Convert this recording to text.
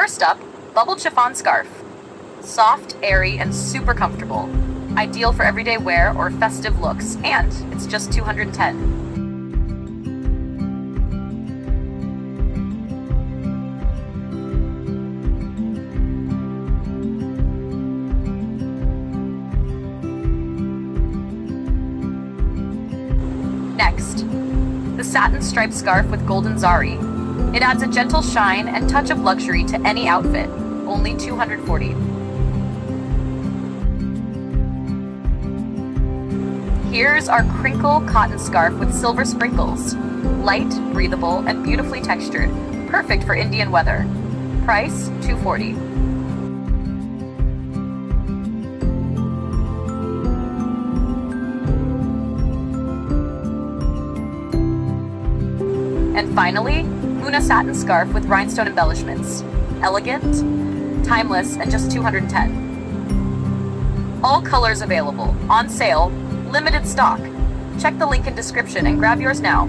First up, Bubble Chiffon Scarf. Soft, airy, and super comfortable. Ideal for everyday wear or festive looks, and it's just $210. Next, the Satin striped scarf with golden Zari. It adds a gentle shine and touch of luxury to any outfit, only $240. Here's our Crinkle cotton scarf with silver sprinkles. Light, breathable, and beautifully textured. Perfect for Indian weather. Price, $240. And finally, Muna satin scarf with rhinestone embellishments. Elegant, timeless, and just $210. All colors available, on sale, limited stock. Check the link in description and grab yours now.